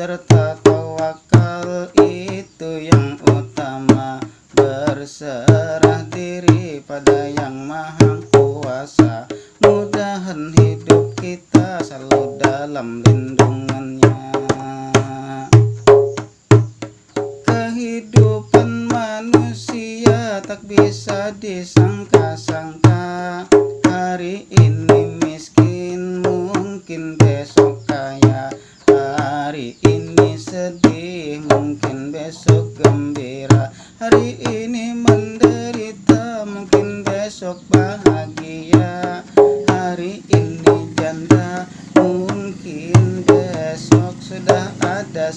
serta tawakal itu yang utama. Berserah diri pada yang maha kuasa, mudahan hidup kita selalu dalam lindungannya. Kehidupan manusia tak bisa disangka-sangka. Hari ini miskin, mungkin besok kaya. Hari ini sedih, mungkin besok gembira. Hari ini menderita, mungkin besok bahagia. Hari ini janda, mungkin besok sudah ada